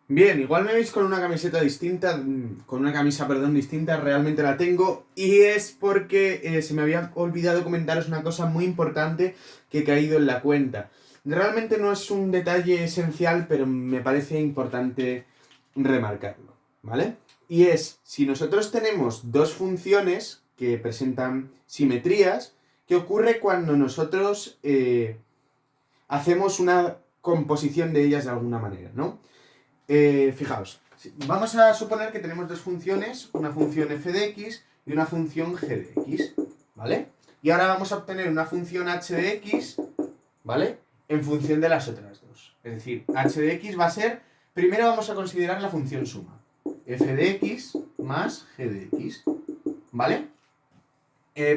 Bien, igual me veis con una camiseta distinta, con una camisa, perdón, distinta, realmente la tengo, y es porque se me había olvidado comentaros una cosa muy importante que he caído en la cuenta. Realmente no es un detalle esencial, pero me parece importante remarcarlo, ¿vale? Y es, si nosotros tenemos dos funciones que presentan simetrías, ¿qué ocurre cuando nosotros hacemos una composición de ellas de alguna manera, ¿no? Fijaos, vamos a suponer que tenemos dos funciones, una función f de x y una función g de x, ¿vale? Y ahora vamos a obtener una función h de x, ¿vale? En función de las otras dos. Es decir, h de x va a ser, primero vamos a considerar la función suma, f de x más g de x, ¿vale?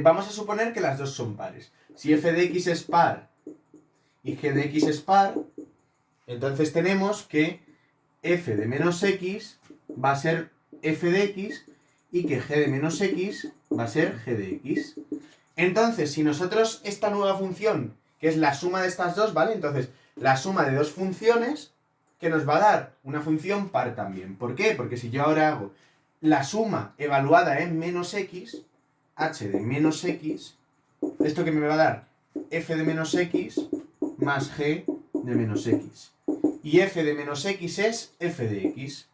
Vamos a suponer que las dos son pares. Si f de x es par y g de x es par, entonces tenemos que f de menos x va a ser f de x y que g de menos x va a ser g de x. Entonces, si nosotros esta nueva función, que es la suma de estas dos, ¿vale? Entonces, la suma de dos funciones, que nos va a dar una función par también. ¿Por qué? Porque si yo ahora hago la suma evaluada en menos x, h de menos x, ¿esto que me va a dar? F de menos x más g de menos x. Y f de menos x es f de x.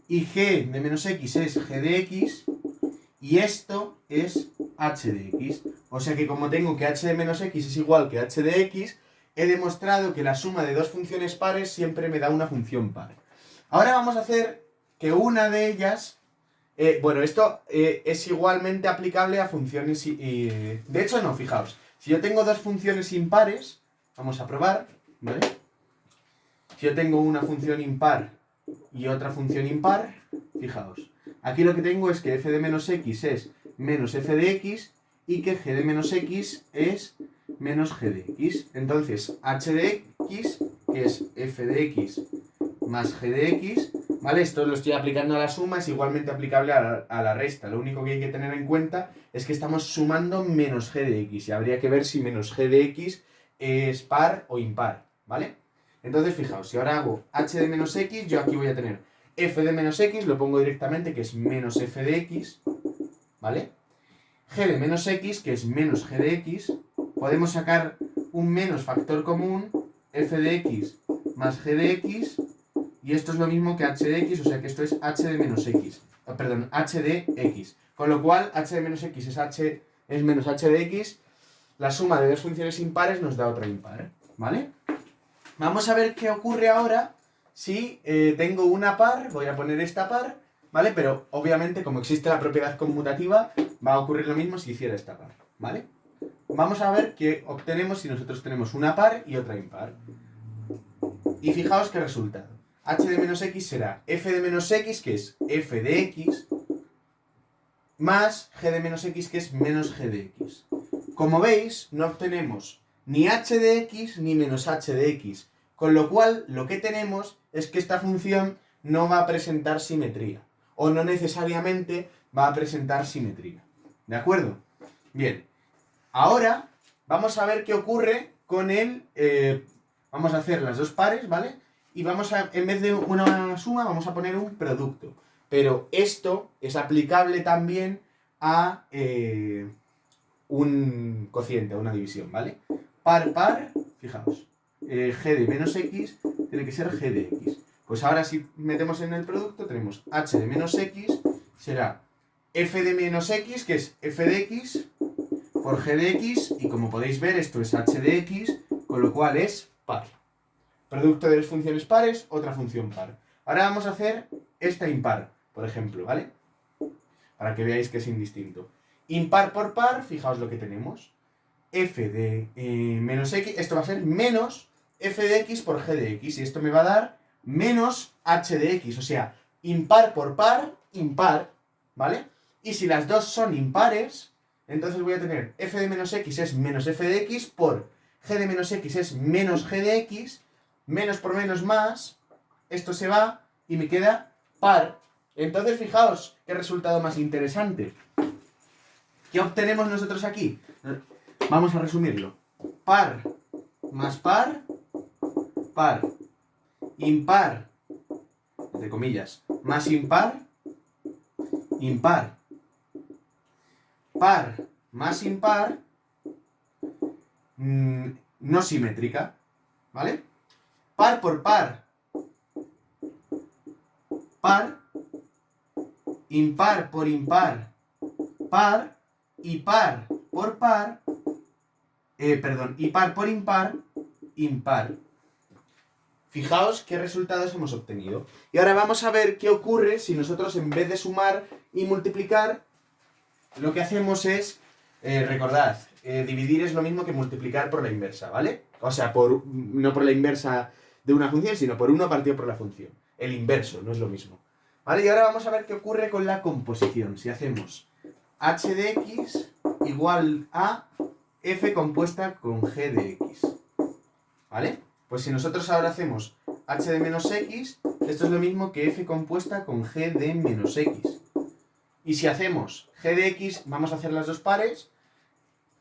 Y g de menos x es g de x. Y esto es h de x. O sea que como tengo que h de menos x es igual que h de x, he demostrado que la suma de dos funciones pares siempre me da una función par. Ahora vamos a hacer que una de ellas... bueno, esto es igualmente aplicable a funciones... de hecho, no, fijaos. Si yo tengo dos funciones impares, vamos a probar, ¿vale? Si yo tengo una función impar y otra función impar, fijaos, aquí lo que tengo es que f de menos x es menos f de x y que g de menos x es menos g de x. Entonces, h de x, que es f de x más g de x, ¿vale? Esto lo estoy aplicando a la suma, es igualmente aplicable a la resta. Lo único que hay que tener en cuenta es que estamos sumando menos g de x y habría que ver si menos g de x es par o impar, ¿vale? Entonces, fijaos, si ahora hago h de menos x, yo aquí voy a tener f de menos x, lo pongo directamente, que es menos f de x, ¿vale? G de menos x, que es menos g de x, podemos sacar un menos factor común, f de x más g de x, y esto es lo mismo que h de x, o sea que esto es h de menos x, perdón, h de x. Con lo cual, h de menos x es menos h de x, la suma de dos funciones impares nos da otra impar, ¿vale? Vamos a ver qué ocurre ahora si tengo una par, voy a poner esta par, ¿vale? Pero obviamente como existe la propiedad conmutativa, va a ocurrir lo mismo si hiciera esta par, ¿vale? Vamos a ver qué obtenemos si nosotros tenemos una par y otra impar. Y fijaos qué resultado. H de menos x será f de menos x, que es f de x, más g de menos x, que es menos g de x. Como veis, no obtenemos ni h de x ni menos h de x, con lo cual lo que tenemos es que esta función no va a presentar simetría, o no necesariamente va a presentar simetría. ¿De acuerdo? Bien, ahora vamos a ver qué ocurre con el... vamos a hacer las dos pares, ¿vale? Y vamos a, en vez de una suma, vamos a poner un producto. Pero esto es aplicable también a un cociente, a una división, ¿vale? Par, par, fijaos, g de menos x tiene que ser g de x. Pues ahora si metemos en el producto tenemos h de menos x será f de menos x, que es f de x, por g de x, y como podéis ver esto es h de x, con lo cual es par. Producto de las funciones pares, otra función par. Ahora vamos a hacer esta impar, por ejemplo, ¿vale? Para que veáis que es indistinto. Impar por par, fijaos lo que tenemos. F de menos x, esto va a ser menos f de x por g de x, y esto me va a dar menos h de x, o sea, impar por par, impar, ¿vale? Y si las dos son impares, entonces voy a tener f de menos x es menos f de x por g de menos x es menos g de x, menos por menos más, esto se va y me queda par, Entonces, fijaos qué resultado más interesante. ¿Qué obtenemos nosotros aquí? Vamos a resumirlo. Par más par, par. Impar, entre comillas, más impar, impar. Par más impar, no simétrica, ¿vale? Par por par, par. Impar por impar, par. Y par por par, y par por impar, impar. Fijaos qué resultados hemos obtenido. Y ahora vamos a ver qué ocurre si nosotros, en vez de sumar y multiplicar, lo que hacemos es, recordad, dividir es lo mismo que multiplicar por la inversa, ¿vale? O sea, no por la inversa de una función, sino por 1 partido por la función. El inverso, no es lo mismo. ¿Vale? Y ahora vamos a ver qué ocurre con la composición. Si hacemos h de x igual a f compuesta con g de x. ¿Vale? Pues si nosotros ahora hacemos h de menos x, esto es lo mismo que f compuesta con g de menos x. Y si hacemos g de x, vamos a hacer las dos pares.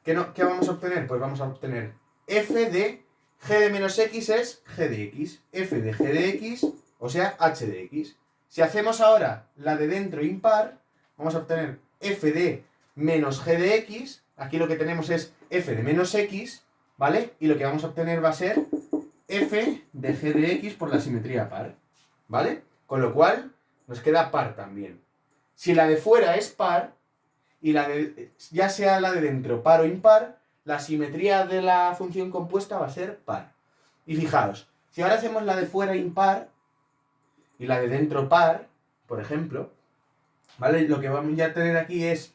¿Qué vamos a obtener? Pues vamos a obtener f de g de menos x es g de x. F de g de x, o sea, h de x. Si hacemos ahora la de dentro impar, vamos a obtener f de menos g de x. Aquí lo que tenemos es f de menos x, ¿vale? Y lo que vamos a obtener va a ser f de g de x por la simetría par, ¿vale? Con lo cual nos queda par también. Si la de fuera es par, y ya sea la de dentro par o impar, la simetría de la función compuesta va a ser par. Y fijaos, si ahora hacemos la de fuera impar y la de dentro par, por ejemplo, ¿vale? Lo que vamos a tener aquí es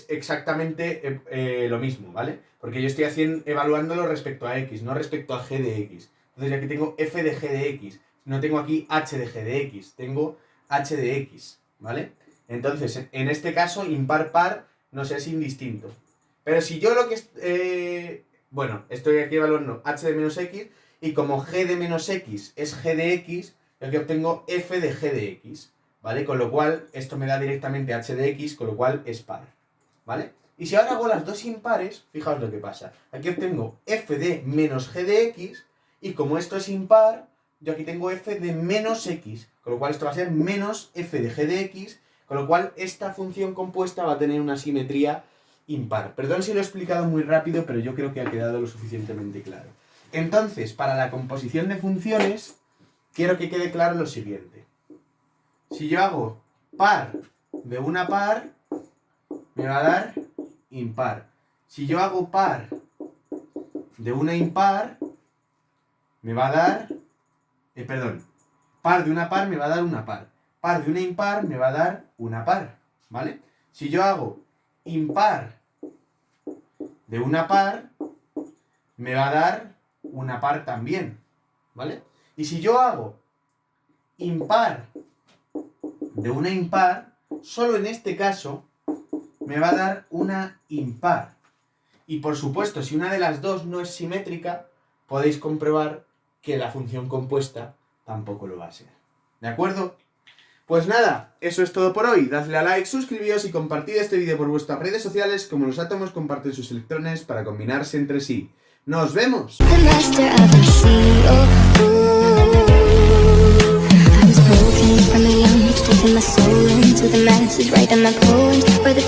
exactamente lo mismo, ¿vale? Porque yo estoy evaluándolo respecto a x, no respecto a g de x. Entonces aquí tengo f de g de x, no tengo aquí h de g de x, tengo h de x, ¿vale? Entonces, en este caso, impar-par nos es indistinto. Pero si yo lo que... estoy aquí evaluando h de menos x, y como g de menos x es g de x, yo aquí obtengo f de g de x, ¿vale? Con lo cual, esto me da directamente h de x, con lo cual es par, ¿vale? Y si ahora hago las dos impares, fijaos lo que pasa. Aquí obtengo f de menos g de x, y como esto es impar, yo aquí tengo f de menos x, con lo cual esto va a ser menos f de g de x, con lo cual esta función compuesta va a tener una simetría impar. Perdón si lo he explicado muy rápido, pero yo creo que ha quedado lo suficientemente claro. Entonces, para la composición de funciones, quiero que quede claro lo siguiente. Si yo hago par de una par, me va a dar impar. Si yo hago par de una impar, me va a dar... par de una par me va a dar una par. Par de una impar me va a dar una par, ¿vale? Si yo hago impar de una par, me va a dar una par también, ¿vale? Y si yo hago impar de una impar, solo en este caso me va a dar una impar. Y por supuesto, si una de las dos no es simétrica, podéis comprobar que la función compuesta tampoco lo va a ser. ¿De acuerdo? Pues nada, eso es todo por hoy. Dadle a like, suscribíos y compartid este vídeo por vuestras redes sociales como los átomos comparten sus electrones para combinarse entre sí. ¡Nos vemos! From a young, taking my soul into the masses, writing my poems for the